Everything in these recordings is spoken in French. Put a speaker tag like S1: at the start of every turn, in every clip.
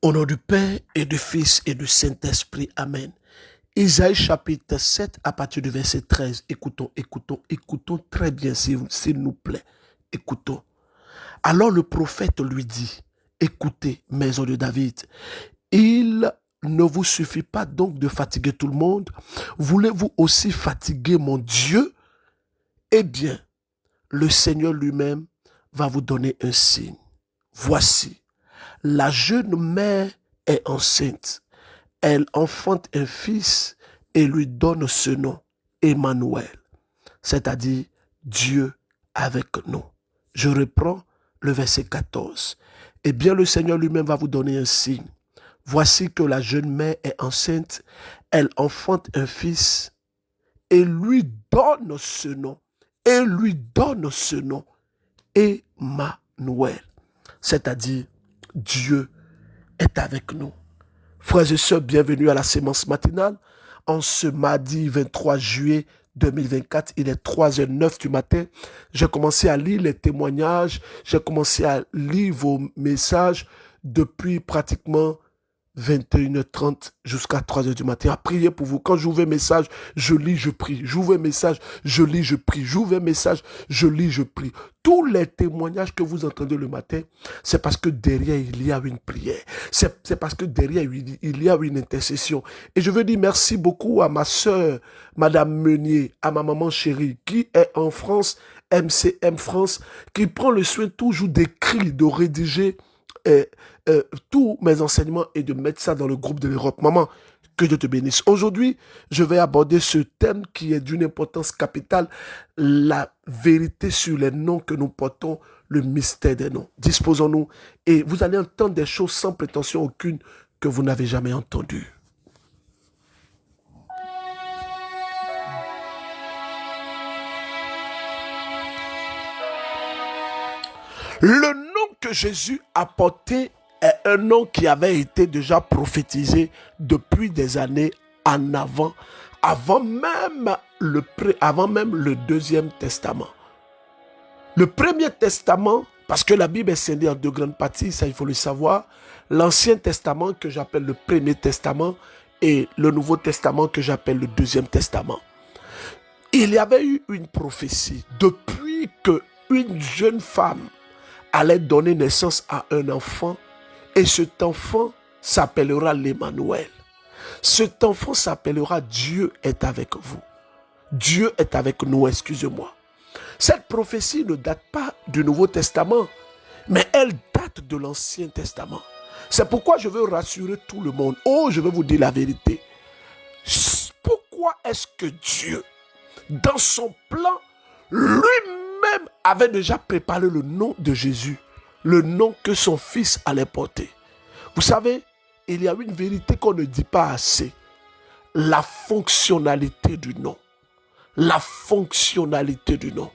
S1: Au nom du Père et du Fils et du Saint-Esprit. Amen. Isaïe chapitre 7 à partir du verset 13. Écoutons très bien s'il nous plaît. Écoutons. Alors le prophète lui dit, écoutez, maison de David, il ne vous suffit pas donc de fatiguer tout le monde. Voulez-vous aussi fatiguer mon Dieu? Eh bien, le Seigneur lui-même va vous donner un signe. Voici, la jeune mère est enceinte. Elle enfante un fils et lui donne ce nom, Emmanuel, c'est-à-dire Dieu avec nous. Je reprends le verset 14. Eh bien, le Seigneur lui-même va vous donner un signe. Voici que la jeune mère est enceinte, elle enfante un fils et lui donne ce nom. Et lui donne ce nom, Emmanuel, c'est-à-dire Dieu est avec nous. Frères et sœurs, bienvenue à la sémence matinale. En ce mardi 23 juillet 2024, il est 3h09 du matin. J'ai commencé à lire les témoignages, j'ai commencé à lire vos messages depuis pratiquement 21h30 jusqu'à 3h du matin, à prier pour vous. Quand j'ouvre un message, je lis, je prie. J'ouvre un message, je lis, je prie. J'ouvre un message, je lis, je prie. Tous les témoignages que vous entendez le matin, c'est parce que derrière, il y a une prière. C'est parce que derrière, il y a une intercession. Et je veux dire merci beaucoup à ma sœur, Madame Meunier, à ma maman chérie, qui est en France, MCM France, qui prend le soin toujours d'écrire, de rédiger tous mes enseignements et de mettre ça dans le groupe de l'Europe. Maman, que Dieu te bénisse. Aujourd'hui, je vais aborder ce thème qui est d'une importance capitale, la vérité sur les noms que nous portons, le mystère des noms. Disposons-nous et vous allez entendre des choses sans prétention aucune que vous n'avez jamais entendues. Le nom que Jésus a porté est un nom qui avait été déjà prophétisé depuis des années en avant, avant même le Deuxième Testament. Le Premier Testament, parce que la Bible est scindée en deux grandes parties, ça il faut le savoir, l'Ancien Testament que j'appelle le Premier Testament et le Nouveau Testament que j'appelle le Deuxième Testament. Il y avait eu une prophétie depuis qu'une jeune femme allait donner naissance à un enfant et cet enfant s'appellera l'Emmanuel. Cet enfant s'appellera Dieu est avec vous. Dieu est avec nous, excusez-moi. Cette prophétie ne date pas du Nouveau Testament, mais elle date de l'Ancien Testament. C'est pourquoi je veux rassurer tout le monde. Oh, je veux vous dire la vérité. Pourquoi est-ce que Dieu, dans son plan, lui-même avait déjà préparé le nom de Jésus, le nom que son fils allait porter? Vous savez, il y a une vérité qu'on ne dit pas assez. La fonctionnalité du nom. La fonctionnalité du nom.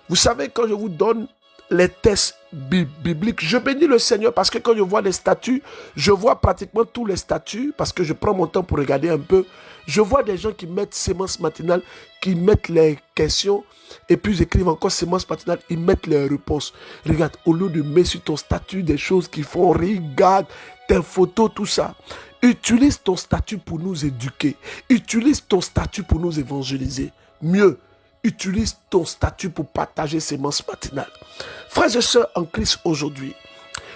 S1: Vous savez, quand je vous donne les tests bibliques, je bénis le Seigneur parce que quand je vois les statuts, je vois pratiquement tous les statuts parce que je prends mon temps pour regarder un peu. Je vois des gens qui mettent sémence matinale, qui mettent les questions et puis ils écrivent encore sémence matinale, ils mettent les réponses. Regarde, au lieu de mettre sur ton statut des choses qui font regarde tes photos, tout ça. Utilise ton statut pour nous éduquer. Utilise ton statut pour nous évangéliser. Mieux, utilise ton statut pour partager sémence matinale. Frères et sœurs en Christ aujourd'hui,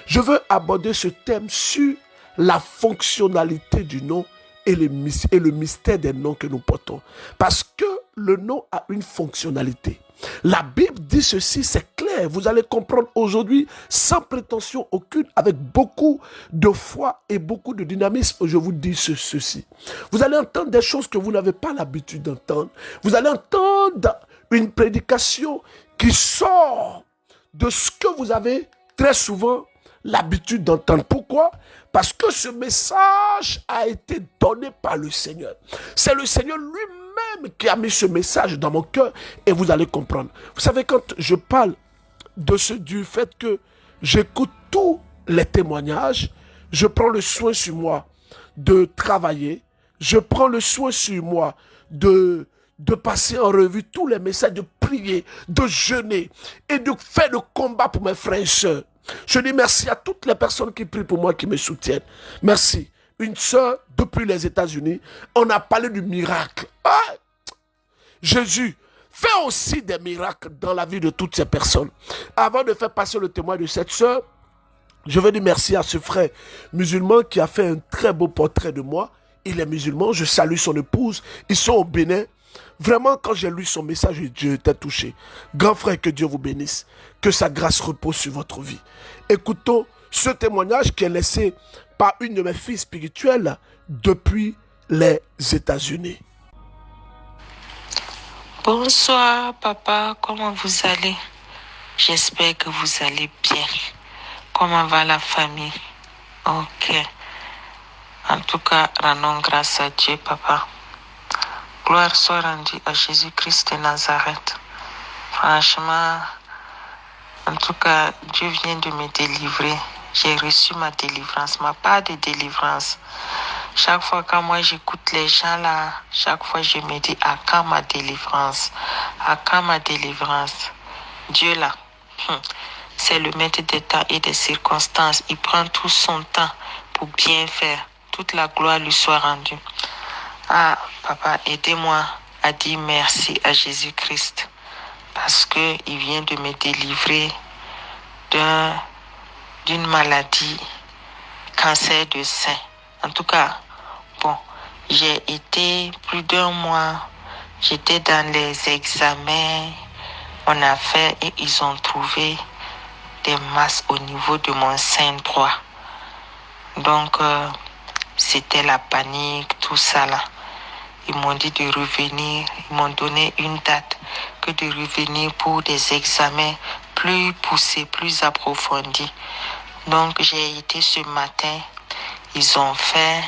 S1: je veux aborder ce thème sur la fonctionnalité du nom et le mystère des noms que nous portons. Parce que le nom a une fonctionnalité. La Bible dit ceci, c'est clair. Vous allez comprendre aujourd'hui, sans prétention aucune, avec beaucoup de foi et beaucoup de dynamisme, je vous dis ceci. Vous allez entendre des choses que vous n'avez pas l'habitude d'entendre. Vous allez entendre une prédication qui sort de ce que vous avez très souvent l'habitude d'entendre. Pourquoi? Parce que ce message a été donné par le Seigneur. C'est le Seigneur lui-même qui a mis ce message dans mon cœur et vous allez comprendre. Vous savez, quand je parle du fait que j'écoute tous les témoignages, je prends le soin sur moi de travailler, je prends le soin sur moi de passer en revue tous les messages, de prier, de jeûner et de faire le combat pour mes frères et sœurs. Je dis merci à toutes les personnes qui prient pour moi, qui me soutiennent. Merci. Une sœur, depuis les États-Unis, on a parlé du miracle. Ah, Jésus, fais aussi des miracles dans la vie de toutes ces personnes. Avant de faire passer le témoin de cette sœur, je veux dire merci à ce frère musulman qui a fait un très beau portrait de moi. Il est musulman, je salue son épouse. Ils sont au Bénin. Vraiment, quand j'ai lu son message, Dieu était touché. Grand frère, que Dieu vous bénisse. Que sa grâce repose sur votre vie. Écoutons ce témoignage qui est laissé par une de mes filles spirituelles depuis les États-Unis.
S2: Bonsoir papa, comment vous allez? J'espère que vous allez bien. Comment va la famille? Ok. En tout cas, rendons grâce à Dieu, papa. Gloire soit rendue à Jésus-Christ de Nazareth. Franchement, en tout cas, Dieu vient de me délivrer. J'ai reçu ma délivrance, ma part de délivrance. Chaque fois quand moi j'écoute les gens là, chaque fois je me dis à quand ma délivrance? À quand ma délivrance? Dieu là, c'est le maître des temps et des circonstances. Il prend tout son temps pour bien faire. Toute la gloire lui soit rendue. Ah, papa, aidez-moi à dire merci à Jésus-Christ parce qu'il vient de me délivrer d'une maladie, cancer de sein. En tout cas, bon, j'ai été plus d'1 mois, j'étais dans les examens, on a fait et ils ont trouvé des masses au niveau de mon sein droit. Donc, c'était la panique, tout ça là. Ils m'ont dit de revenir, ils m'ont donné une date que de revenir pour des examens plus poussés, plus approfondis. Donc, j'ai été ce matin, ils ont fait,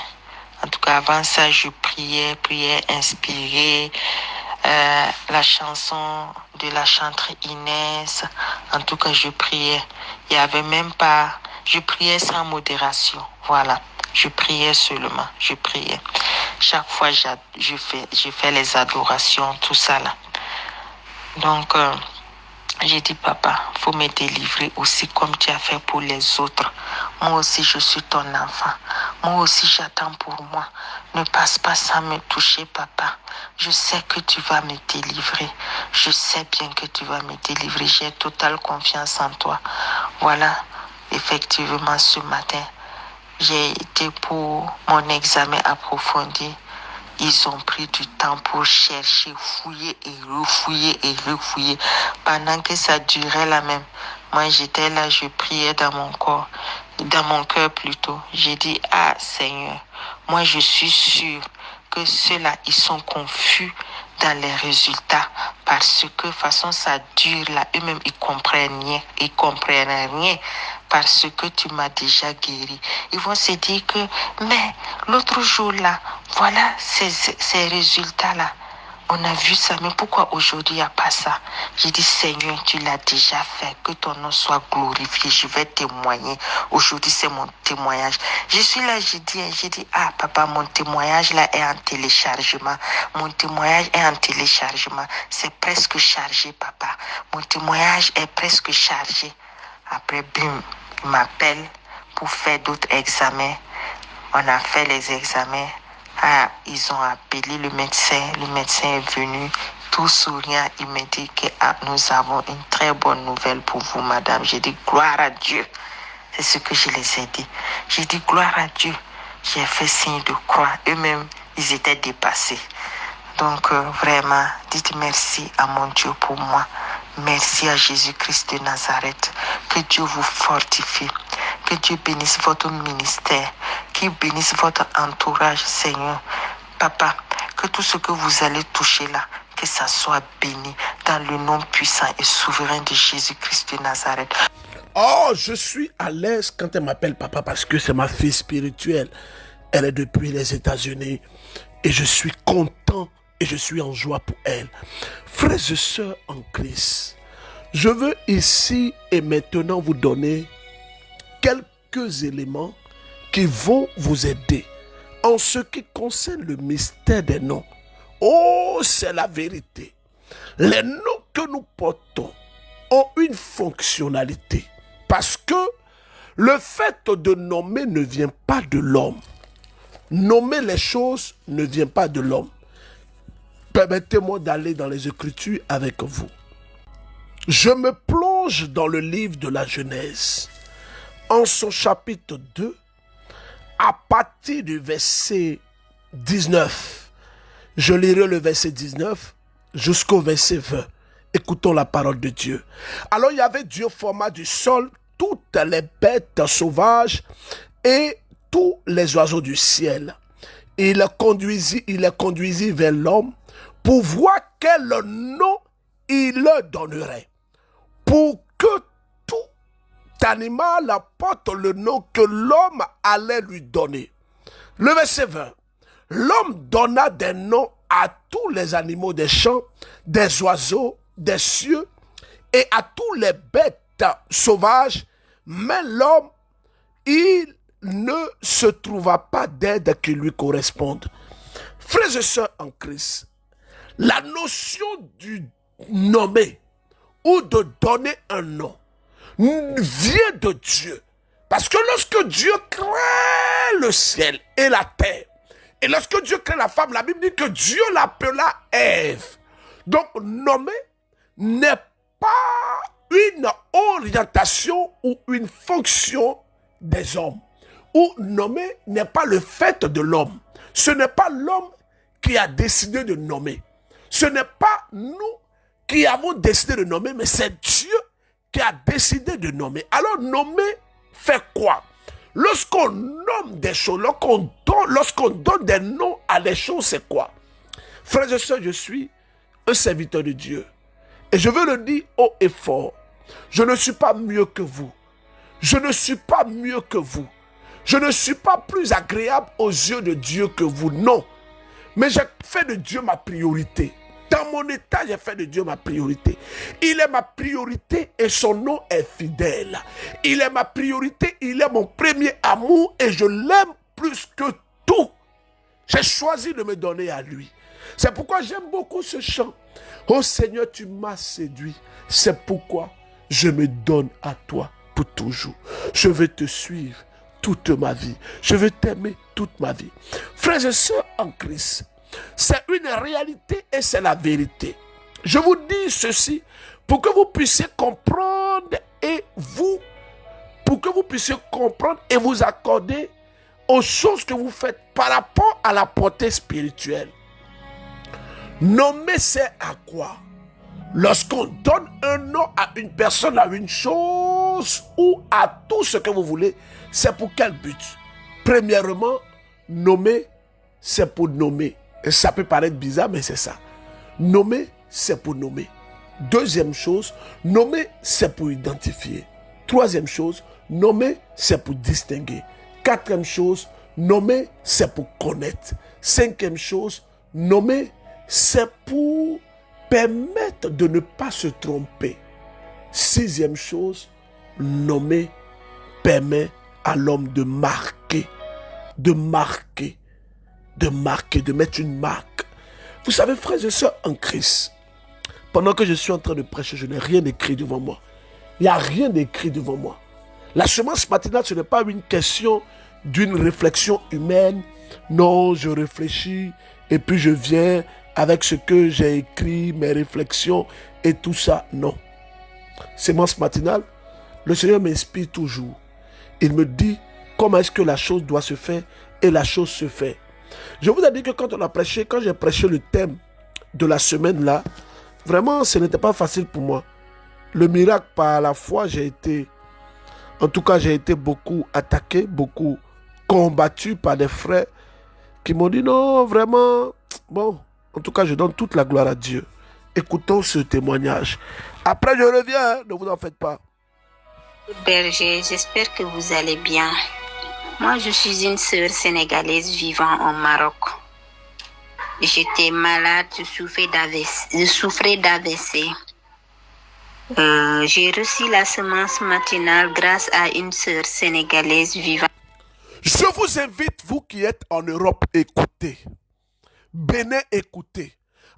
S2: en tout cas avant ça, je priais inspirée, la chanson de la chanteuse Inès, en tout cas je priais. Il y avait même pas, je priais sans modération, voilà. Je priais seulement, je priais. Chaque fois, je fais les adorations, tout ça là. Donc, j'ai dit, papa, il faut me délivrer aussi comme tu as fait pour les autres. Moi aussi, je suis ton enfant. Moi aussi, j'attends pour moi. Ne passe pas sans me toucher, papa. Je sais que tu vas me délivrer. Je sais bien que tu vas me délivrer. J'ai totale confiance en toi. Voilà, effectivement, ce matin, j'ai été pour mon examen approfondi. Ils ont pris du temps pour chercher, fouiller et refouiller. Pendant que ça durait là même, moi j'étais là, je priais dans mon corps, dans mon cœur plutôt. J'ai dit, ah Seigneur, moi je suis sûre que ceux-là, ils sont confus dans les résultats parce que de toute façon ça dure là, eux-mêmes ils comprennent rien parce que tu m'as déjà guéri. Ils vont se dire que, mais l'autre jour là, voilà ces résultats là. On a vu ça, mais pourquoi aujourd'hui il n'y a pas ça? J'ai dit, Seigneur, tu l'as déjà fait, que ton nom soit glorifié, je vais témoigner. Aujourd'hui, c'est mon témoignage. Je suis là, j'ai dit, ah papa, mon témoignage là est en téléchargement. Mon témoignage est en téléchargement. C'est presque chargé, papa. Mon témoignage est presque chargé. Après, bim, il m'appelle pour faire d'autres examens. On a fait les examens. Ah, ils ont appelé le médecin est venu, tout souriant, il m'a dit que nous avons une très bonne nouvelle pour vous, madame. J'ai dit, gloire à Dieu. C'est ce que je les ai dit. J'ai dit, gloire à Dieu. J'ai fait signe de croix. Eux-mêmes, ils étaient dépassés. Donc, vraiment, dites merci à mon Dieu pour moi. Merci à Jésus-Christ de Nazareth. Que Dieu vous fortifie. Que Dieu bénisse votre ministère. Qu'il bénisse votre entourage, Seigneur. Papa, que tout ce que vous allez toucher là, que ça soit béni dans le nom puissant et souverain de Jésus-Christ de Nazareth.
S1: Oh, je suis à l'aise quand elle m'appelle papa parce que c'est ma fille spirituelle. Elle est depuis les États-Unis et je suis content et je suis en joie pour elle. Frères et sœurs en Christ, je veux ici et maintenant vous donner quelques éléments qui vont vous aider en ce qui concerne le mystère des noms. Oh, c'est la vérité. Les noms que nous portons ont une fonctionnalité. Parce que le fait de nommer ne vient pas de l'homme. Nommer les choses ne vient pas de l'homme. Permettez-moi d'aller dans les Écritures avec vous. Je me plonge dans le livre de la Genèse, en son chapitre 2, à partir du verset 19. Je lirai le verset 19 jusqu'au verset 20. Écoutons la parole de Dieu. Alors il y avait Dieu forma du sol toutes les bêtes sauvages et tous les oiseaux du ciel. Il les conduisit vers l'homme pour voir quel nom il leur donnerait, pour que tout animal apporte le nom que l'homme allait lui donner. Le verset 20. L'homme donna des noms à tous les animaux des champs, des oiseaux, des cieux et à tous les bêtes sauvages, mais l'homme, il ne se trouva pas d'aide qui lui corresponde. Frères et sœurs en Christ, la notion du nommer ou de donner un nom vient de Dieu. Parce que lorsque Dieu crée le ciel et la terre, et lorsque Dieu crée la femme, la Bible dit que Dieu l'appela Ève. Donc nommer n'est pas une orientation ou une fonction des hommes. Ou nommer n'est pas le fait de l'homme. Ce n'est pas l'homme qui a décidé de nommer. Ce n'est pas nous qui avons décidé de nommer, mais c'est Dieu qui a décidé de nommer. Alors nommer fait quoi? Lorsqu'on nomme des choses, lorsqu'on donne des noms à des choses, c'est quoi? Frères et sœurs, je suis un serviteur de Dieu. Et je veux le dire haut et fort. Je ne suis pas mieux que vous. Je ne suis pas mieux que vous. Je ne suis pas plus agréable aux yeux de Dieu que vous, non. Mais j'ai fait de Dieu ma priorité. Dans mon état, j'ai fait de Dieu ma priorité. Il est ma priorité et son nom est fidèle. Il est ma priorité, il est mon premier amour et je l'aime plus que tout. J'ai choisi de me donner à lui. C'est pourquoi j'aime beaucoup ce chant. Oh Seigneur, tu m'as séduit. C'est pourquoi je me donne à toi pour toujours. Je vais te suivre toute ma vie. Je vais t'aimer toute ma vie. Frères et sœurs en Christ, c'est une réalité et c'est la vérité. Je vous dis ceci pour que vous puissiez comprendre et vous accorder aux choses que vous faites par rapport à la portée spirituelle. Nommer, c'est à quoi? Lorsqu'on donne un nom à une personne, à une chose ou à tout ce que vous voulez, c'est pour quel but? Premièrement, nommer, c'est pour nommer. Et ça peut paraître bizarre, mais c'est ça. Nommer, c'est pour nommer. Deuxième chose, nommer, c'est pour identifier. Troisième chose, nommer, c'est pour distinguer. Quatrième chose, nommer, c'est pour connaître. Cinquième chose, nommer, c'est pour permettre de ne pas se tromper. Sixième chose, nommer permet à l'homme de marquer, de mettre une marque. Vous savez, frères et sœurs en Christ, pendant que je suis en train de prêcher, je n'ai rien écrit devant moi. Il n'y a rien d'écrit devant moi. La semence matinale, ce n'est pas une question d'une réflexion humaine. Non, je réfléchis et puis je viens avec ce que j'ai écrit, mes réflexions et tout ça. Non. Semence matinale, le Seigneur m'inspire toujours. Il me dit comment est-ce que la chose doit se faire et la chose se fait. Je vous ai dit que quand j'ai prêché le thème de la semaine là, vraiment ce n'était pas facile pour moi. Le miracle par la foi, j'ai été beaucoup attaqué, beaucoup combattu par des frères qui m'ont dit non, vraiment, bon, en tout cas je donne toute la gloire à Dieu. Écoutons ce témoignage. Après je reviens, ne vous en faites pas.
S3: Berger, j'espère que vous allez bien. Moi, je suis une sœur sénégalaise vivant au Maroc. J'étais malade, je souffrais d'AVC. J'ai reçu la semence matinale grâce à une sœur sénégalaise vivant.
S1: Je vous invite, vous qui êtes en Europe, écoutez. Bénin, écoutez.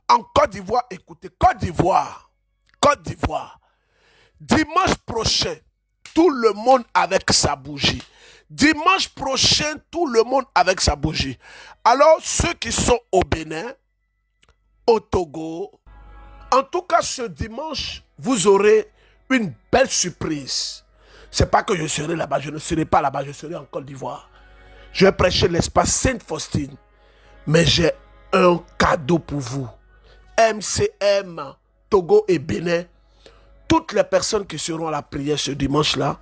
S1: En Côte d'Ivoire, écoutez. Côte d'Ivoire. Dimanche prochain, tout le monde avec sa bougie. Dimanche prochain, tout le monde avec sa bougie. Alors, ceux qui sont au Bénin, au Togo, en tout cas, ce dimanche, vous aurez une belle surprise. C'est pas que je serai là-bas, je ne serai pas là-bas, je serai en Côte d'Ivoire. Je vais prêcher l'espace Sainte-Faustine. Mais j'ai un cadeau pour vous. MCM, Togo et Bénin, toutes les personnes qui seront à la prière ce dimanche-là,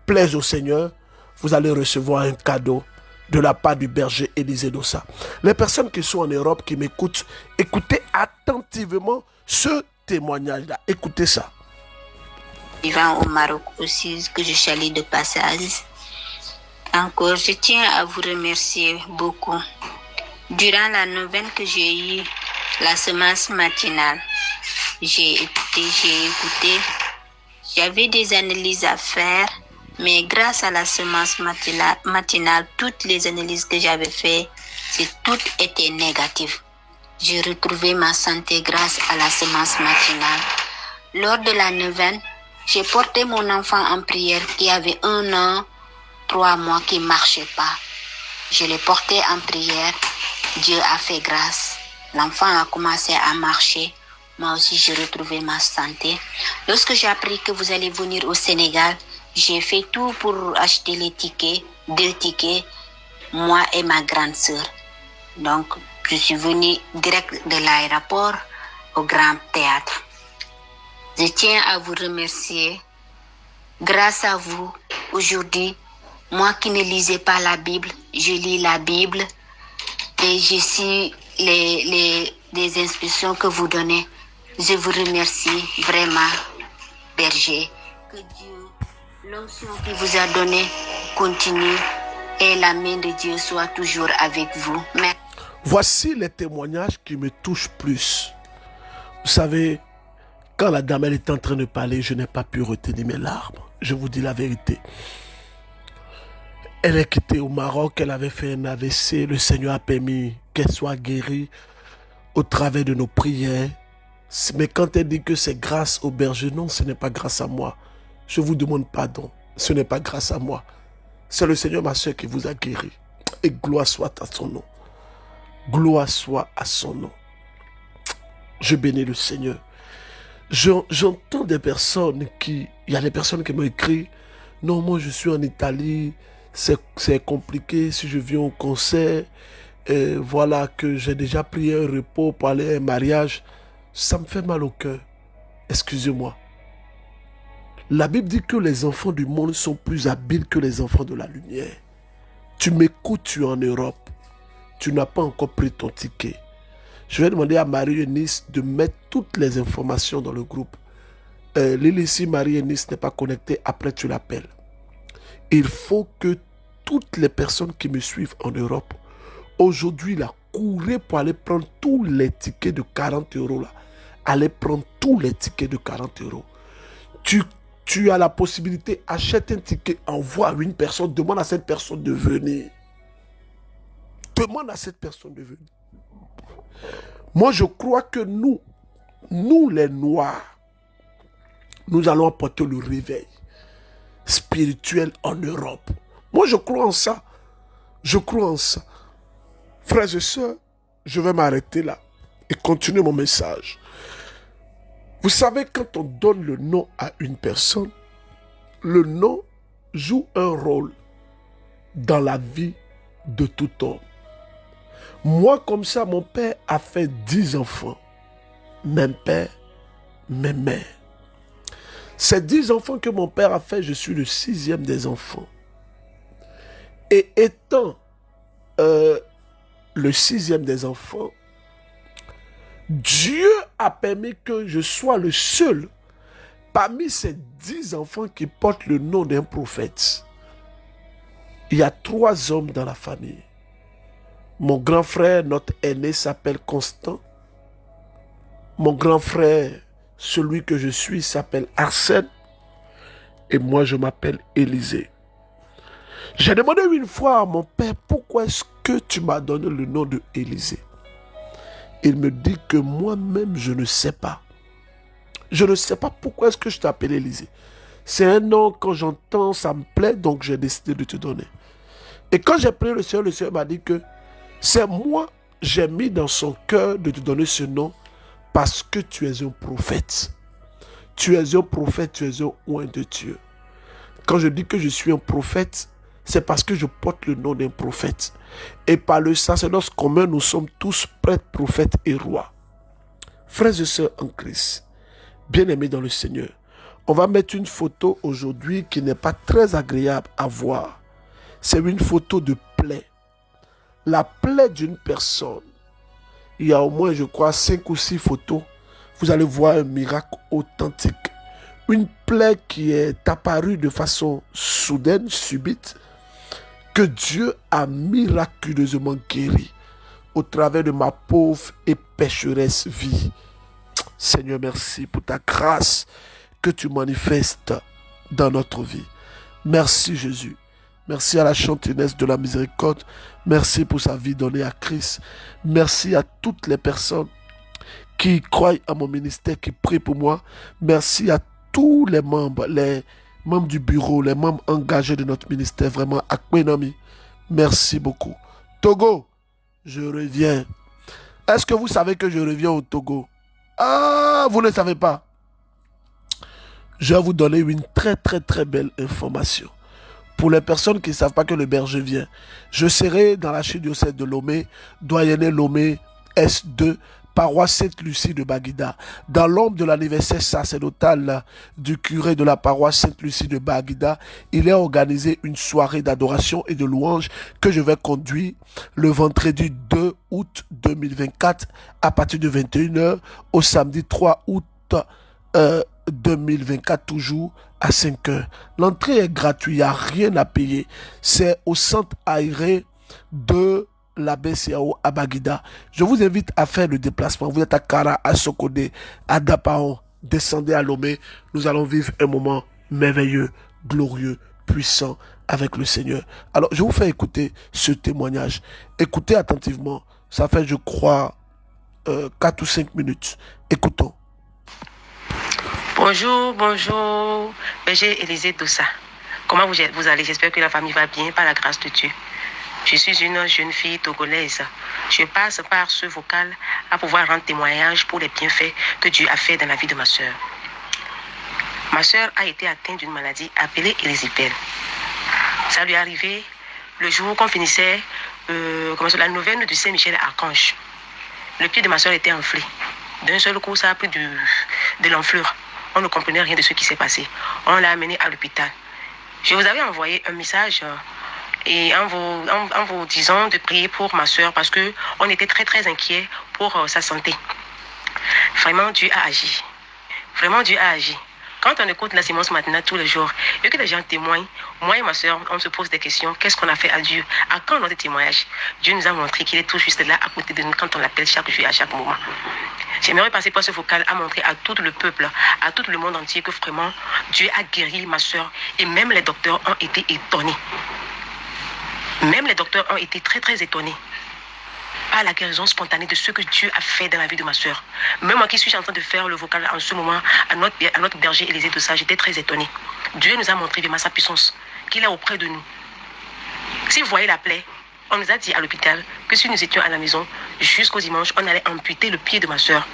S1: plaisent au Seigneur, vous allez recevoir un cadeau de la part du berger Élisée Dossa. Les personnes qui sont en Europe, qui m'écoutent, écoutez attentivement ce témoignage-là. Écoutez ça.
S3: Vivant au Maroc aussi, que je suis allée de passage. Encore, je tiens à vous remercier beaucoup. Durant la neuvaine que j'ai eue, la semence matinale, j'ai écouté, j'avais des analyses à faire, mais grâce à la semence matinale, toutes les analyses que j'avais faites, toutes étaient négatives. J'ai retrouvé ma santé grâce à la semence matinale. Lors de la neuvaine, j'ai porté mon enfant en prière qui avait 1 an, 3 mois, qui ne marchait pas. Je l'ai porté en prière. Dieu a fait grâce. L'enfant a commencé à marcher. Moi aussi, j'ai retrouvé ma santé. Lorsque j'ai appris que vous allez venir au Sénégal, j'ai fait tout pour acheter les tickets, 2 tickets, moi et ma grande sœur. Donc, je suis venue direct de l'aéroport au Grand Théâtre. Je tiens à vous remercier. Grâce à vous, aujourd'hui, moi qui ne lisais pas la Bible, je lis la Bible et je suis les instructions que vous donnez. Je vous remercie vraiment, berger. Que Dieu, l'onction qu'il vous a donnée, continue et la main de Dieu soit toujours avec vous. Merci.
S1: Voici les témoignages qui me touchent plus. Vous savez, quand la dame elle était en train de parler, je n'ai pas pu retenir mes larmes. Je vous dis la vérité. Elle est quittée au Maroc, elle avait fait un AVC. Le Seigneur a permis qu'elle soit guérie au travers de nos prières. Mais quand elle dit que c'est grâce au berger, non, ce n'est pas grâce à moi. Je vous demande pardon. Ce n'est pas grâce à moi. C'est le Seigneur, ma soeur, qui vous a guéri. Et gloire soit à son nom. Gloire soit à son nom. Je bénis le Seigneur. J'entends des personnes il y a des personnes qui m'ont écrit, non, moi je suis en Italie, c'est compliqué si je viens au concert, voilà que j'ai déjà pris un repos pour aller à un mariage. Ça me fait mal au cœur. Excusez-moi. La Bible dit que les enfants du monde sont plus habiles que les enfants de la lumière. Tu m'écoutes, tu es en Europe. Tu n'as pas encore pris ton ticket. Je vais demander à Marie-Eunice de mettre toutes les informations dans le groupe. Lily, si Marie-Eunice n'est pas connectée, après tu l'appelles. Il faut que toutes les personnes qui me suivent en Europe, aujourd'hui, là, courez pour aller prendre tous les tickets de 40 euros. Là. Allez prendre tous les tickets de 40 euros. Tu as la possibilité, achète un ticket, envoie à une personne, demande à cette personne de venir. Demande à cette personne de venir. Moi, je crois que nous les Noirs, nous allons apporter le réveil spirituel en Europe. Moi, je crois en ça. Je crois en ça. Frères et sœurs, je vais m'arrêter là et continuer mon message. Vous savez, quand on donne le nom à une personne, le nom joue un rôle dans la vie de tout homme. Moi, comme ça, mon père a fait 10 enfants. Même père, même mère. Ces 10 enfants que mon père a fait, je suis le 6e des enfants. Et étant le 6e des enfants, Dieu a permis que je sois le seul parmi ces 10 enfants qui portent le nom d'un prophète. Il y a 3 hommes dans la famille. Mon grand frère, notre aîné, s'appelle Constant. Mon grand frère, celui que je suis, s'appelle Arsène. Et moi, je m'appelle Élisée. J'ai demandé une fois à mon père, pourquoi est-ce que tu m'as donné le nom de Élisée? Il me dit que moi-même, je ne sais pas. Je ne sais pas pourquoi est-ce que je t'appelle Élisée. C'est un nom, quand j'entends, ça me plaît, donc j'ai décidé de te donner. Et quand j'ai prié le Seigneur m'a dit que c'est moi, j'ai mis dans son cœur de te donner ce nom parce que tu es un prophète. Tu es un prophète, tu es un oint de Dieu. Quand je dis que je suis un prophète, c'est parce que je porte le nom d'un prophète. Et par le sacerdoce commun, nous sommes tous prêtres, prophètes et rois. Frères et sœurs en Christ, bien-aimés dans le Seigneur, on va mettre une photo aujourd'hui qui n'est pas très agréable à voir. C'est une photo de plaie. La plaie d'une personne. Il y a au moins, je crois, 5 ou 6 photos. Vous allez voir un miracle authentique. Une plaie qui est apparue de façon soudaine, subite, que Dieu a miraculeusement guéri au travers de ma pauvre et pécheresse vie. Seigneur, merci pour ta grâce que tu manifestes dans notre vie. Merci Jésus. Merci à la chantinesse de la miséricorde. Merci pour sa vie donnée à Christ. Merci à toutes les personnes qui croient à mon ministère, qui prient pour moi. Merci à tous les membres du bureau, les membres engagés de notre ministère. Vraiment, Akmenami, merci beaucoup. Togo, je reviens. Est-ce que vous savez que je reviens au Togo? Ah, vous ne savez pas. Je vais vous donner une très belle information. Pour les personnes qui ne savent pas que le berger vient, je serai dans l'archidiocèse de Lomé, doyenné Lomé S2, paroisse Sainte-Lucie de Baguida. Dans l'ombre de l'anniversaire sacerdotal du curé de la paroisse Sainte-Lucie de Baguida, il est organisé une soirée d'adoration et de louange que je vais conduire le vendredi 2 août 2024 à partir de 21h au samedi 3 août 2024 toujours à 5h. L'entrée est gratuite, il n'y a rien à payer. C'est au centre aéré de la BCAO à Baguida. Je vous invite à faire le déplacement. Vous êtes à Kara, à Sokodé, à Dapaon. Descendez à Lomé. Nous allons vivre un moment merveilleux, glorieux, puissant avec le Seigneur. Alors, je vous fais écouter ce témoignage. Écoutez attentivement. Ça fait, je crois, 4 ou 5 minutes. Écoutons.
S4: Bonjour, berger Élisée Dossa. Comment vous allez? J'espère que la famille va bien par la grâce de Dieu. Je suis une jeune fille togolaise. Je passe par ce vocal à pouvoir rendre témoignage pour les bienfaits que Dieu a fait dans la vie de ma soeur. Ma soeur a été atteinte d'une maladie appelée érysipèle. Ça lui est arrivé le jour qu'on finissait la neuvaine du Saint-Michel-Archange. Le pied de ma soeur était enflé. D'un seul coup, ça a pris de l'enflure. On ne comprenait rien de ce qui s'est passé. On l'a amenée à l'hôpital. Je vous avais envoyé un message et en vous disant de prier pour ma soeur parce qu'on était très inquiets pour sa santé. Vraiment, Dieu a agi. Vraiment, Dieu a agi. Quand on écoute la séance matinale tous les jours et que les gens témoignent, moi et ma soeur, on se pose des questions. Qu'est-ce qu'on a fait à Dieu? À quand notre témoignage? Dieu nous a montré qu'il est tout juste là à côté de nous quand on l'appelle chaque jour et à chaque moment. J'aimerais passer par ce vocal à montrer à tout le peuple, à tout le monde entier que vraiment Dieu a guéri ma soeur et même les docteurs ont été étonnés. Même les docteurs ont été très étonnés par la guérison spontanée de ce que Dieu a fait dans la vie de ma soeur. Même moi qui suis en train de faire le vocal en ce moment à notre berger Élisée Dossa, j'étais très étonnée. Dieu nous a montré vraiment sa puissance, qu'il est auprès de nous. Si vous voyez la plaie, on nous a dit à l'hôpital que si nous étions à la maison jusqu'au dimanche, on allait amputer le pied de ma soeur.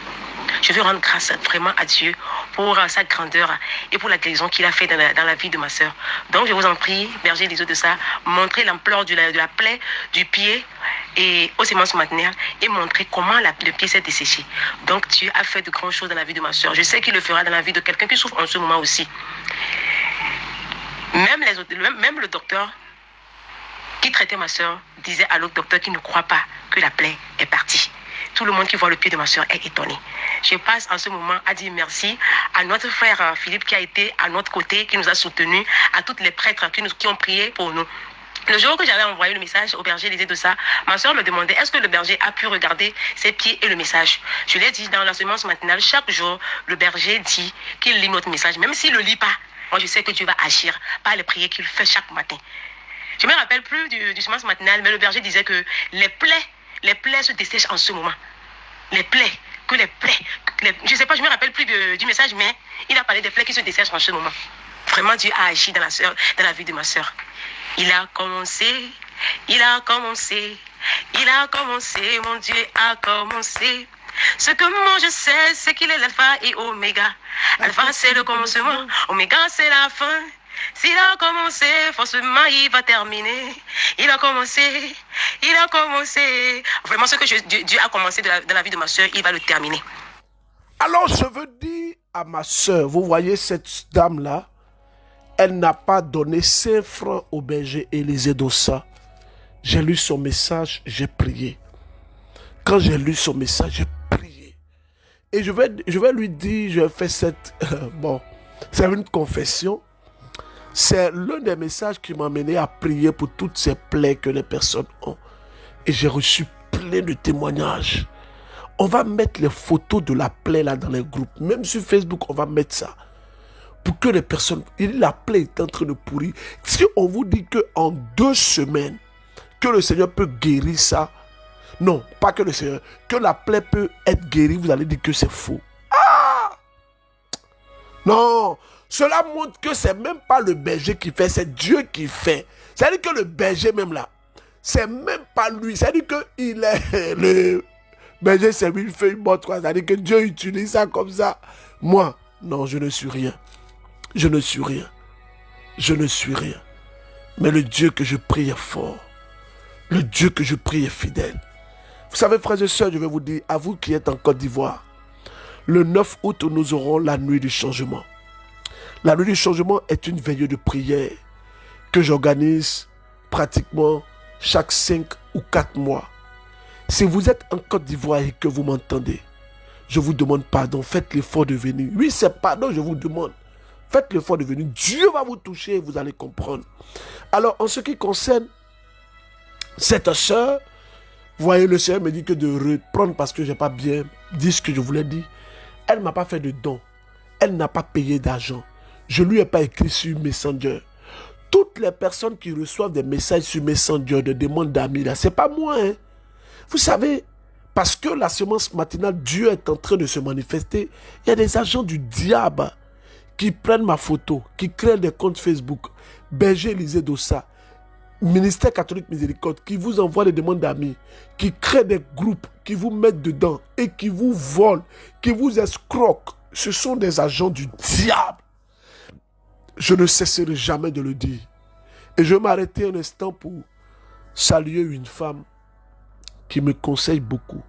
S4: Je veux rendre grâce vraiment à Dieu pour sa grandeur et pour la guérison qu'il a fait dans la vie de ma soeur. Donc je vous en prie, berger Élisée Dossa, montrez l'ampleur de la plaie du pied et aux séances matinales et montrer comment le pied s'est desséché. Donc Dieu a fait de grandes choses dans la vie de ma soeur. Je sais qu'il le fera dans la vie de quelqu'un qui souffre en ce moment aussi. Même le docteur qui traitait ma soeur disait à l'autre docteur qu'il ne croit pas que la plaie est partie. Tout le monde qui voit le pied de ma soeur est étonné. Je passe en ce moment à dire merci à notre frère Philippe qui a été à notre côté, qui nous a soutenus, à tous les prêtres qui ont prié pour nous. Le jour que j'avais envoyé le message au berger Élisée Dossa, ma soeur me demandait est-ce que le berger a pu regarder ses pieds et le message. Je lui ai dit dans la séance matinale, chaque jour, le berger dit qu'il lit notre message. Même s'il ne le lit pas, moi je sais que Dieu va agir par les prières qu'il fait chaque matin. Je ne me rappelle plus du séance matinale, mais le berger disait que les plaies se dessèchent en ce moment. Je ne sais pas, je ne me rappelle plus du message, mais il a parlé des plaies qui se dessèchent en ce moment. Vraiment, Dieu a agi dans la vie de ma soeur. Il a commencé, mon Dieu a commencé. Ce que moi je sais, c'est qu'il est l'alpha et oméga. Alpha c'est le commencement, oméga c'est la fin. S'il a commencé, forcément il va terminer. Il a commencé. Vraiment, ce que Dieu a commencé dans la vie de ma soeur, il va le terminer.
S1: Alors je veux dire à ma soeur, vous voyez cette dame-là, elle n'a pas donné 5 francs au berger Élisée Dossa. J'ai lu son message, j'ai prié. Quand j'ai lu son message, j'ai prié. Et je vais lui dire, je vais faire cette... c'est une confession. C'est l'un des messages qui m'a amené à prier pour toutes ces plaies que les personnes ont. Et j'ai reçu plein de témoignages. On va mettre les photos de la plaie là dans les groupes. Même sur Facebook, on va mettre ça. Pour que les personnes... La plaie est en train de pourrir. Si on vous dit qu'en 2 semaines, que le Seigneur peut guérir ça, non, pas que le Seigneur, que la plaie peut être guérie, vous allez dire que c'est faux. Ah! Non, cela montre que c'est même pas le berger qui fait, c'est Dieu qui fait. C'est-à-dire que le berger même là, c'est même pas lui. C'est-à-dire que il est le berger, c'est lui, il fait une bonne croix. C'est-à-dire que Dieu utilise ça comme ça. Moi, non, je ne suis rien. Je ne suis rien. Je ne suis rien. Mais le Dieu que je prie est fort. Le Dieu que je prie est fidèle. Vous savez, frères et sœurs, je vais vous dire, à vous qui êtes en Côte d'Ivoire, le 9 août, nous aurons la nuit du changement. La nuit du changement est une veillée de prière que j'organise pratiquement chaque 5 ou 4 mois. Si vous êtes en Côte d'Ivoire et que vous m'entendez, je vous demande pardon, faites l'effort de venir. Oui, c'est pardon, je vous demande. Faites l'effort de venir. Dieu va vous toucher et vous allez comprendre. Alors, en ce qui concerne cette sœur, vous voyez, le Seigneur me dit que de reprendre parce que je n'ai pas bien dit ce que je voulais dire. Elle ne m'a pas fait de don. Elle n'a pas payé d'argent. Je ne lui ai pas écrit sur Messenger. Toutes les personnes qui reçoivent des messages sur Messenger, de demandes d'amis, ce n'est pas moi. Hein. Vous savez, parce que la semence matinale, Dieu est en train de se manifester. Il y a des agents du diable qui prennent ma photo, qui créent des comptes Facebook. Berger Élisée Dossa, Ministère catholique miséricorde, qui vous envoie des demandes d'amis, qui crée des groupes, qui vous mettent dedans et qui vous volent, qui vous escroquent. Ce sont des agents du diable. Je ne cesserai jamais de le dire. Et je vais m'arrêter un instant pour saluer une femme qui me conseille beaucoup.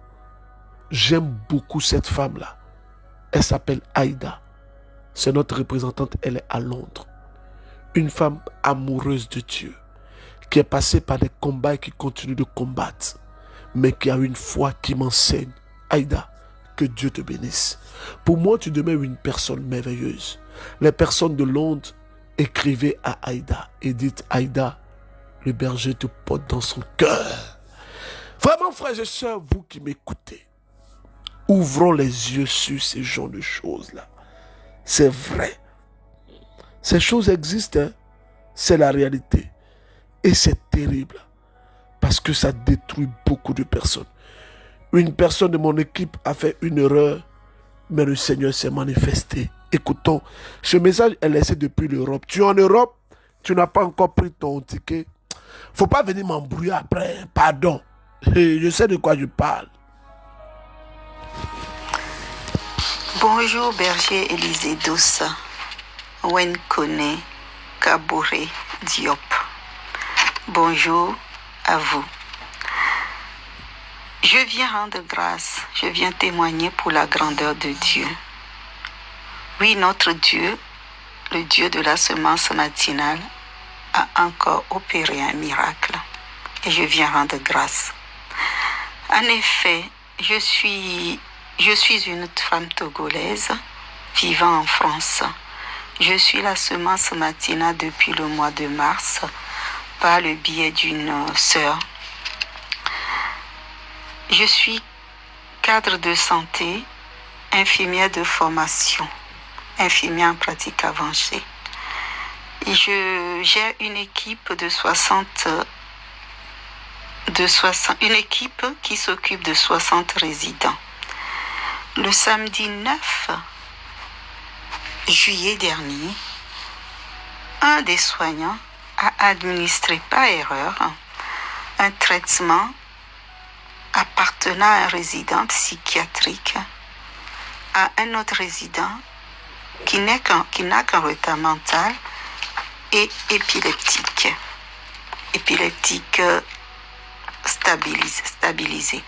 S1: J'aime beaucoup cette femme-là. Elle s'appelle Aïda. C'est notre représentante, elle est à Londres. Une femme amoureuse de Dieu, qui est passée par des combats et qui continue de combattre, mais qui a une foi qui m'enseigne. Aïda, que Dieu te bénisse. Pour moi, tu demeures une personne merveilleuse. Les personnes de Londres, écrivez à Aïda et dites, Aïda, le berger te porte dans son cœur. Vraiment, frères et sœurs, vous qui m'écoutez, ouvrons les yeux sur ces genres de choses-là. C'est vrai. Ces choses existent, hein? C'est la réalité. Et c'est terrible, parce que ça détruit beaucoup de personnes. Une personne de mon équipe a fait une erreur, mais le Seigneur s'est manifesté. Écoutons, ce message est laissé depuis l'Europe. Tu es en Europe, tu n'as pas encore pris ton ticket. Faut pas venir m'embrouiller après, pardon. Je sais de quoi je parle.
S3: Bonjour berger Élisée Dossa, Wenkone Kabouré Diop. Bonjour à vous. Je viens rendre grâce, je viens témoigner pour la grandeur de Dieu. Oui, notre Dieu, le Dieu de la semence matinale, a encore opéré un miracle. Et je viens rendre grâce. En effet, je suis une femme togolaise vivant en France. Je suis la semence matinale depuis le mois de mars par le biais d'une sœur. Je suis cadre de santé, infirmière de formation, infirmière en pratique avancée. Et je gère une équipe une équipe qui s'occupe de 60 résidents. Le samedi 9 juillet dernier, un des soignants a administré par erreur un traitement appartenant à un résident psychiatrique à un autre résident qui n'a qu'un retard mental et épileptique stabilisé.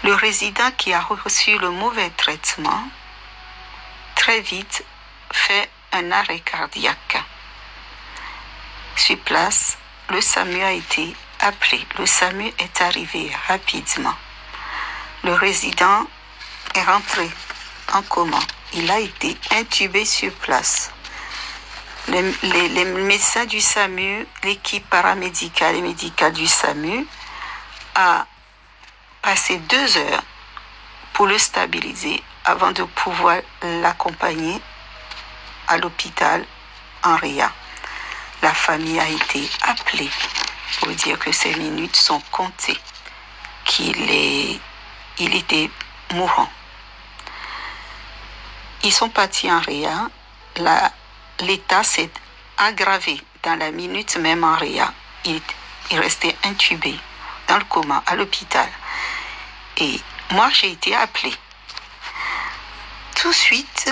S3: Le résident qui a reçu le mauvais traitement, très vite, fait un arrêt cardiaque. Sur place, le SAMU a été appelé. Le SAMU est arrivé rapidement. Le résident est rentré en coma. Il a été intubé sur place. Les médecins du SAMU, l'équipe paramédicale et médicale du SAMU a passé 2 heures pour le stabiliser avant de pouvoir l'accompagner à l'hôpital en réa. La famille a été appelée pour dire que ces minutes sont comptées, il était mourant. Ils sont partis en réa. L'état s'est aggravé dans la minute même en réa. Il restait intubé dans le coma à l'hôpital. Et moi, j'ai été appelée. Tout de suite,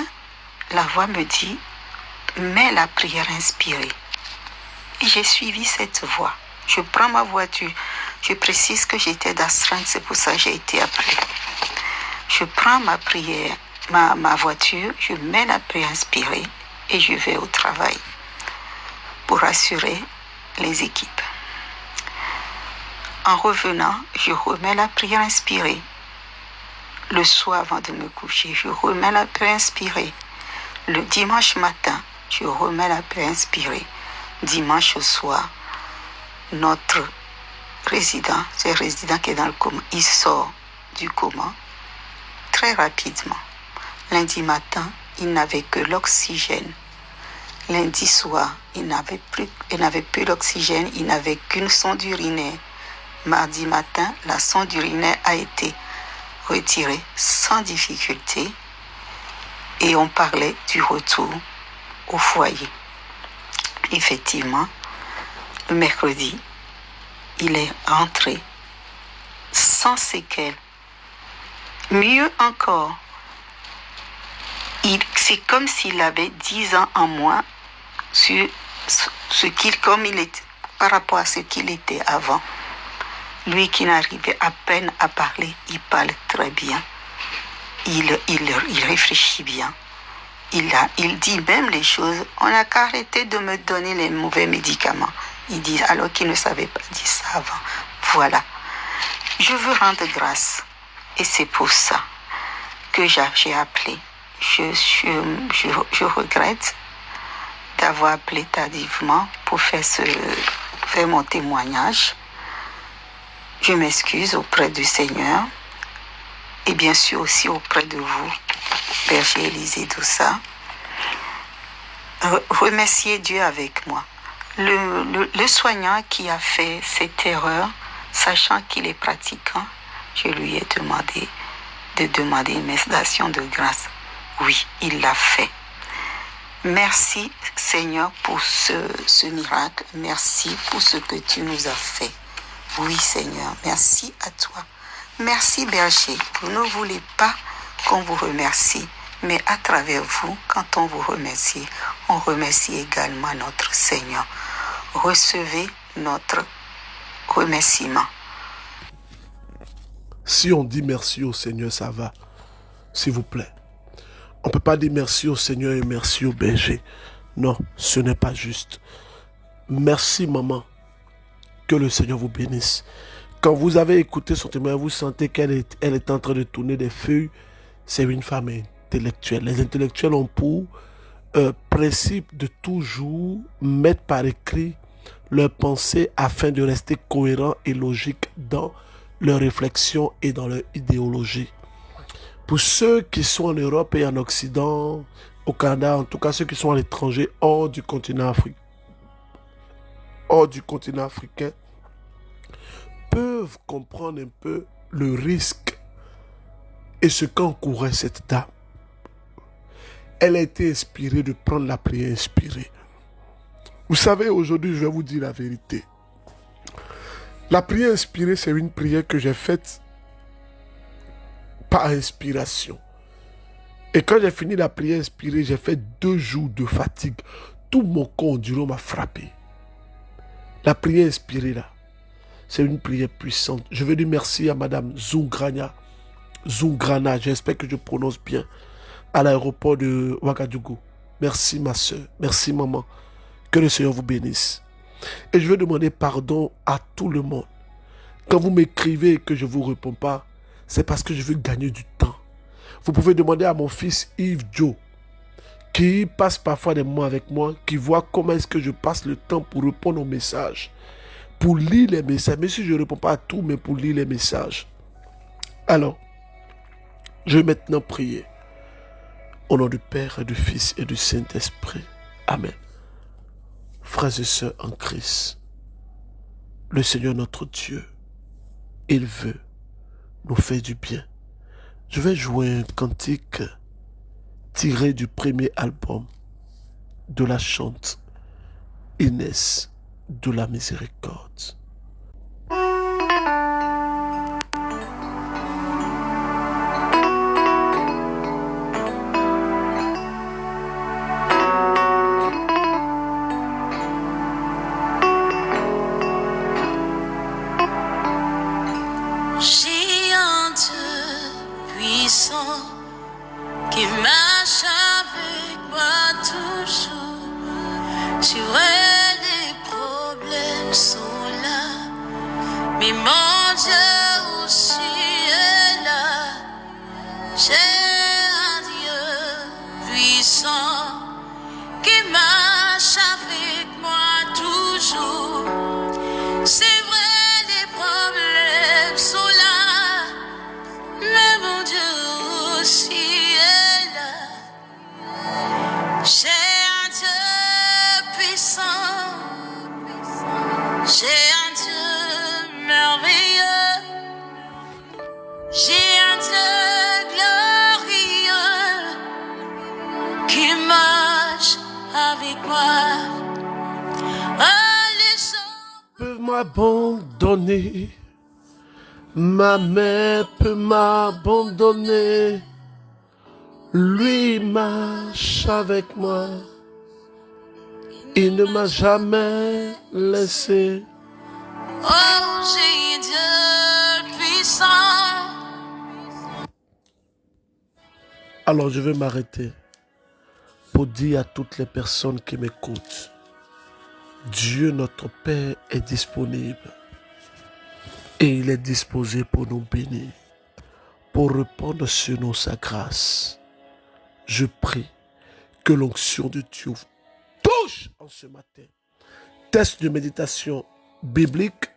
S3: la voix me dit, mets la prière inspirée. Et j'ai suivi cette voix. Je prends ma voiture. Je précise que j'étais d'astreinte, c'est pour ça que j'ai été appelée. Je prends ma prière, ma voiture, je mets la prière inspirée et je vais au travail pour assurer les équipes. En revenant, je remets la prière inspirée. Le soir avant de me coucher, je remets la prière inspirée. Le dimanche matin, je remets la prière inspirée. Dimanche au soir, notre résident, c'est le résident qui est dans le coma, il sort du coma très rapidement. Lundi matin, il n'avait que l'oxygène. Lundi soir, il n'avait plus d'oxygène, il n'avait qu'une sonde urinaire. Mardi matin, la sonde urinaire a été retirée sans difficulté et on parlait du retour au foyer. Effectivement, le mercredi, il est rentré sans séquelles. Mieux encore, c'est comme s'il avait 10 ans en moins sur comme il était, par rapport à ce qu'il était avant. Lui qui n'arrivait à peine à parler, il parle très bien. Il réfléchit bien. Il dit même les choses. On n'a qu'à arrêter de me donner les mauvais médicaments. Il dit alors qu'il ne savait pas dire ça avant. Voilà. Je veux rendre grâce. Et c'est pour ça que j'ai appelé. Je regrette d'avoir appelé tardivement pour faire mon témoignage. Je m'excuse auprès du Seigneur et bien sûr aussi auprès de vous, Berger Élisée Doussa. Remerciez Dieu avec moi. Le soignant qui a fait cette erreur, sachant qu'il est pratiquant, je lui ai demandé de demander une méditation de grâce. Oui, il l'a fait. Merci Seigneur pour ce miracle. Merci pour ce que tu nous as fait. Oui Seigneur, merci à toi. Merci Berger. Vous ne voulez pas qu'on vous remercie, mais à travers vous, quand on vous remercie, on remercie également notre Seigneur. Recevez notre remerciement.
S1: Si on dit merci au Seigneur, ça va. S'il vous plaît. On ne peut pas dire merci au Seigneur et merci au berger. Non, ce n'est pas juste. Merci maman. Que le Seigneur vous bénisse. Quand vous avez écouté son témoignage, vous sentez qu'elle est en train de tourner des feuilles. C'est une femme intellectuelle. Les intellectuels ont pour principe de toujours mettre par écrit leurs pensées afin de rester cohérents et logiques dans leurs réflexions et dans leur idéologie. Pour ceux qui sont en Europe et en Occident, au Canada, en tout cas ceux qui sont à l'étranger, hors du continent africain, peuvent comprendre un peu le risque et ce qu'encourait cette dame. elle a été inspirée de prendre la prière inspirée. Vous savez, aujourd'hui, je vais vous dire la vérité. La prière inspirée, c'est une prière que j'ai faite par inspiration. Et quand j'ai fini la prière inspirée, j'ai fait 2 jours de fatigue. Tout mon corps endurant m'a frappé. La prière inspirée, là, c'est une prière puissante. Je veux dire merci à Madame Zungrana, j'espère que je prononce bien, à l'aéroport de Ouagadougou. Merci ma soeur, merci maman. Que le Seigneur vous bénisse. Et je veux demander pardon à tout le monde. Quand vous m'écrivez et que je ne vous réponds pas, c'est parce que je veux gagner du temps. Vous pouvez demander à mon fils Yves Joe, qui passe parfois des moments avec moi, qui voit comment est-ce que je passe le temps pour répondre aux messages, pour lire les messages. Mais si je ne réponds pas à tout, mais pour lire les messages. Alors, je vais maintenant prier. Au nom du Père et du Fils et du Saint-Esprit. Amen. Frères et sœurs en Christ, le Seigneur notre Dieu, il veut nous faire du bien. Je vais jouer un cantique tiré du premier album de la chante Inès de la Miséricorde.
S5: J'ai un Dieu puissant qui marche avec moi toujours. C'est vrai, les problèmes sont là, mais mon Dieu aussi est là. J'ai un Dieu puissant qui marche avec moi toujours. C'est vrai, les problèmes sont là, mais mon Dieu aussi est là. J'ai un Dieu puissant, j'ai un Dieu merveilleux, j'ai un Dieu glorieux qui marche avec moi.
S1: Peut m'abandonner, ma mère peut m'abandonner, lui marche avec moi, il ne m'a jamais laissé.
S5: Oh, j'ai un Dieu puissant.
S1: Alors je vais m'arrêter pour dire à toutes les personnes qui m'écoutent, Dieu notre Père est disponible et il est disposé pour nous bénir, pour répandre sur nous sa grâce. Je prie que l'onction de Dieu vous touche en ce matin. Texte de méditation biblique,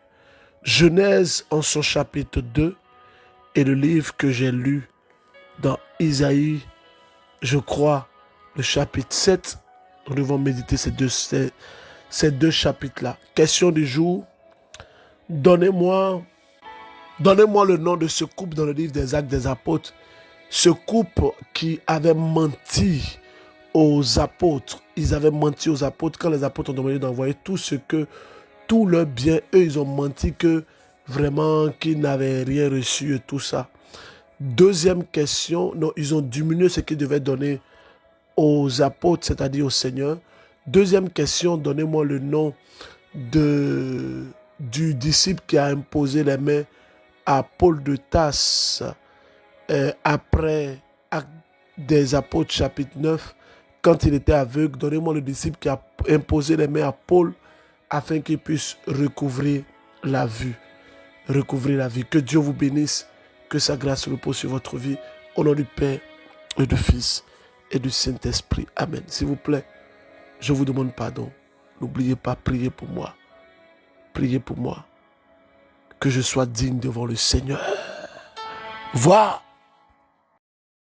S1: Genèse en son chapitre 2 et le livre que j'ai lu dans Isaïe, je crois, le chapitre 7. Nous devons méditer ces deux chapitres-là. Question du jour. Donnez-moi le nom de ce couple dans le livre des Actes des Apôtres. Ce couple qui avait menti aux apôtres. Ils avaient menti aux apôtres quand les apôtres ont demandé d'envoyer tout leur bien. Eux, ils ont menti que vraiment qu'ils n'avaient rien reçu et tout ça. Deuxième question. Non, ils ont diminué ce qu'ils devaient donner aux apôtres, c'est-à-dire au Seigneur. Deuxième question, donnez-moi le nom du disciple qui a imposé les mains à Paul de Tarse après Actes des Apôtres chapitre 9, quand il était aveugle. Donnez-moi le disciple qui a imposé les mains à Paul afin qu'il puisse recouvrir la vue. Recouvrir la vie. Que Dieu vous bénisse, que sa grâce repose sur votre vie. Au nom du Père et du Fils et du Saint-Esprit. Amen. S'il vous plaît, je vous demande pardon. N'oubliez pas, priez pour moi. Priez pour moi. Que je sois digne devant le Seigneur. Voir